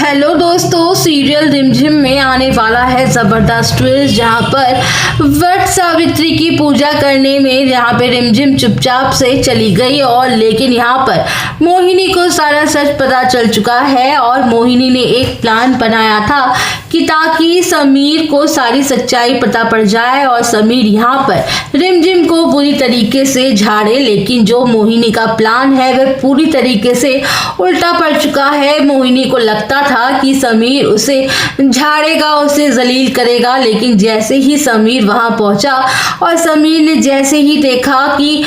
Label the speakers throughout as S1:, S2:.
S1: Hello दोस्तों, serial रिमझिम में आने वाला है जबरदस्त ट्विस्ट, जहां पर वट सावित्री की पूजा करने में जहां पे रिमझिम चुपचाप से चली गई और लेकिन यहां पर मोहिनी को सारा सच पता चल चुका है और मोहिनी ने एक प्लान बनाया था कि ताकि समीर को सारी सच्चाई पता पड़ जाए और समीर यहां पर रिमझिम को बुरी तरीके से झाड़े। लेकिन जो मोहिनी का प्लान है वह पूरी तरीके से उल्टा पड़ चुका है। मोहिनी को लगता था कि समीर उसे झाड़ेगा, उसे जलील करेगा, लेकिन जैसे ही समीर वहां पहुंचा और समीर ने जैसे ही देखा कि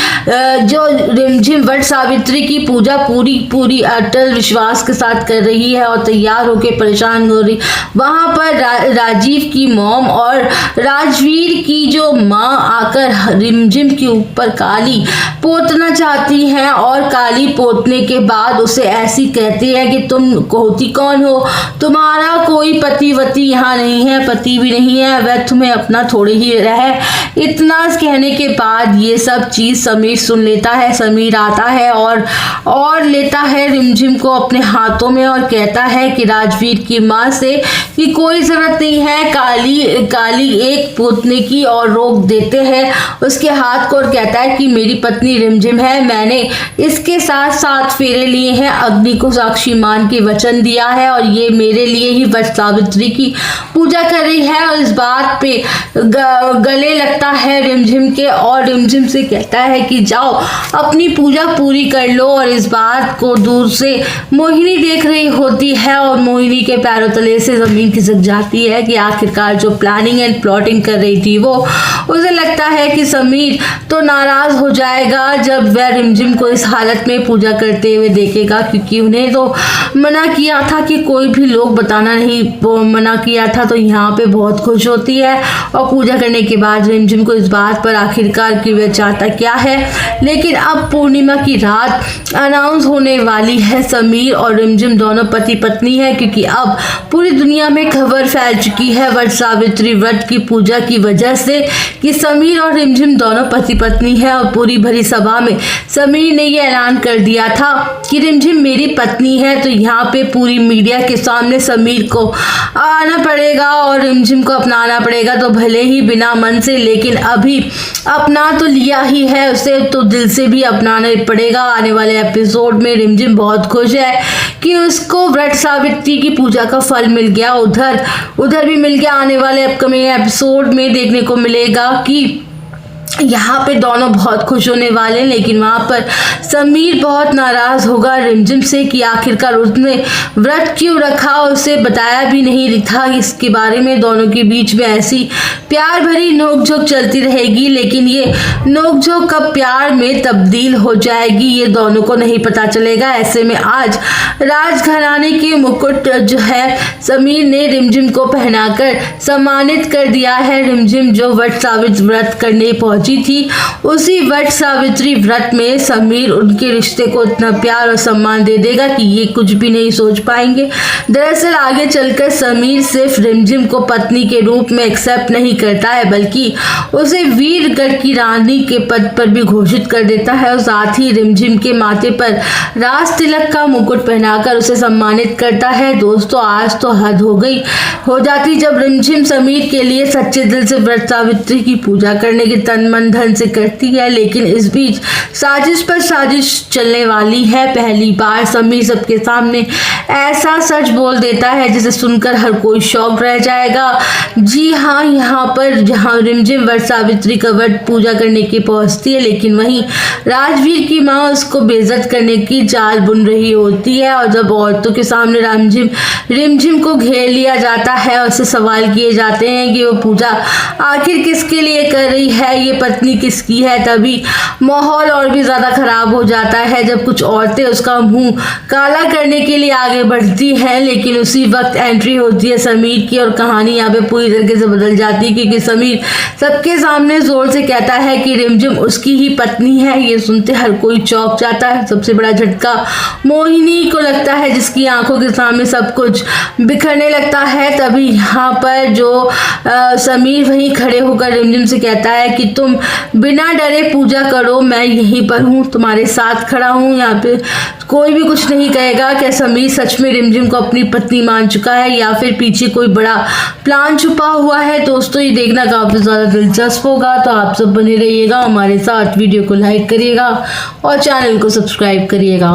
S1: जो रिमझिम वट सावित्री की पूजा पूरी अटल विश्वास के साथ कर रही है और तैयार होकर परेशान हो रही, वहां पर राजीव की मॉम और राजवीर की जो माँ आकर रिमझिम के ऊपर काली पोतना चाहती हैं और काली पोतने के बाद उसे ऐसी कहती है कि तुम होती कौन हो, तुम्हारा कोई पतिवती यहाँ नहीं है, पति भी नहीं है, वह तुम्हें अपना थोड़ी ही रहे। इतना कहने के बाद ये सब चीज समीर सुन लेता है। समीर आता है और लेता है रिमझिम को अपने हाथों में और कहता है कि राजवीर की माँ से कि कोई जरूरत नहीं है काली एक पोतने की, और रोक देते हैं उसके हाथ को और कहता है कि मेरी पत्नी रिमझिम है, मैंने इसके साथ 7 फेरे लिए हैं, अग्नि को साक्षी मान के वचन दिया है और ये मेरे लिए ही वट सावित्री की पूजा कर रही है। और इस बात पे गले लगता है रिमझिम के और रिमझिम से कहता है कि जाओ अपनी पूजा पूरी कर लो। और इस बात को दूर से मोहिनी देख रही होती है और मोहिनी के पैरों तले से जमीन खिसक जाती है कि आखिरकार जो प्लानिंग एंड प्लॉटिंग कर रही थी वो, उसे लगता है कि समीर तो नाराज हो जाएगा जब वह रिमझिम को इस हालत में पूजा करते हुए देखेगा, क्योंकि उन्हें तो मना किया था कि कोई भी लोग बताना नहीं, मना किया था। तो यहाँ पे बहुत खुश होती है और पूजा करने के बाद रिमझिम को इस बात पर आखिरकार कि वह चाहता क्या है। लेकिन अब पूर्णिमा की रात अनाउंस होने वाली है, समीर और रिमझिम दोनों पति पत्नी है, क्योंकि अब पूरी दुनिया में खबर फैल चुकी है वट सावित्री व्रत की पूजा की वजह से कि समीर और रिमझिम दोनों पति पत्नी है। और पूरी भरी सभा में समीर ने यह ऐलान कर दिया था कि रिमझिम मेरी पत्नी है। तो यहाँ पे पूरी मीडिया के सामने समीर को आना पड़ेगा और रिमझिम को अपनाना पड़ेगा, तो भले ही बिना मन से, लेकिन अभी अपना तो लिया ही है, उसे तो दिल से भी अपनाना पड़ेगा। आने वाले एपिसोड में रिमझिम बहुत खुश है कि उसको वट सावित्री की पूजा का फल मिल गया, उधर भी मिल गया। आने वाले अपकमिंग एपिसोड में देखने को मिलेगा कि यहाँ पे दोनों बहुत खुश होने वाले हैं, लेकिन वहाँ पर समीर बहुत नाराज होगा रिमझिम से कि आखिरकार उसने व्रत क्यों रखा, उसे बताया भी नहीं था इसके बारे में। दोनों के बीच में ऐसी प्यार भरी नोकझोंक चलती रहेगी, लेकिन ये नोकझोंक कब प्यार में तब्दील हो जाएगी ये दोनों को नहीं पता चलेगा। ऐसे में आज राजघराने के मुकुट जो है समीर ने रिमझिम को पहनाकर सम्मानित कर दिया है। रिमझिम जो वट सावित्री व्रत करने पहुंची थी, उसी वट सावित्री व्रत में समीर उनके रिश्ते को इतना प्यार और सम्मान दे देगा कि ये कुछ भी नहीं सोच पाएंगे। दरअसल आगे चलकर समीर सिर्फ रिमझिम को पत्नी के रूप में एक्सेप्ट नहीं करता है, बल्कि उसे वीरगढ़ की रानी के पद पर भी घोषित कर देता है और साथ ही रिमझिम के माथे पर राज तिलक का मुकुट पहनाकर उसे सम्मानित करता है। दोस्तों, आज तो हद हो जाती जब रिमझिम समीर के लिए सच्चे दिल से वट सावित्री की पूजा करने के तन मन धन से करती है, लेकिन इस बीच साजिश पर साजिश चलने वाली है। पहली बार समीर सबके सामने ऐसा सच बोल देता है जिसे सुनकर हर कोई शॉक रह जाएगा। जी हाँ, यहाँ पर जहाँ रिमझिम वट सावित्री का व्रत पूजा करने की पहुंचती है, लेकिन वहीं राजवीर की माँ उसको बेइज्जत करने की चाल बुन रही होती है। और जब औरतों के सामने रिमझिम को घेर लिया जाता है और उससे सवाल किए जाते हैं कि वो पूजा आखिर किसके लिए कर रही है, ये पत्नी किसकी है, तभी माहौल और भी ज्यादा खराब हो जाता है जब कुछ औरतें उसका मुंह काला करने के लिए आगे बढ़ती हैं। लेकिन उसी वक्त एंट्री होती है समीर की और कहानी यहाँ पे पूरी तरीके से बदल जाती है, क्योंकि समीर सबके सामने जोर से कहता है कि रिमझिम उसकी ही पत्नी है। ये सुनते हर कोई चौंक जाता है। सबसे बड़ा झटका मोहिनी को लगता है, जिसकी आंखों के सामने सब कुछ बिखरने लगता है। तभी यहाँ पर जो समीर वहीं खड़े होकर रिमझिम से कहता है कि तुम बिना डरे पूजा करो, मैं यहीं पर हूँ, तुम्हारे साथ खड़ा हूँ। यहाँ पे कोई भी कुछ नहीं कहेगा क्या समीर सच में रिमझिम को अपनी पत्नी मान चुका है या फिर पीछे कोई बड़ा प्लान छुपा हुआ है। दोस्तों ये देखना काफी ज्यादा दिलचस्प होगा, तो आप सब बने रहिएगा हमारे साथ, वीडियो को लाइक करिएगा और चैनल को सब्सक्राइब करिएगा।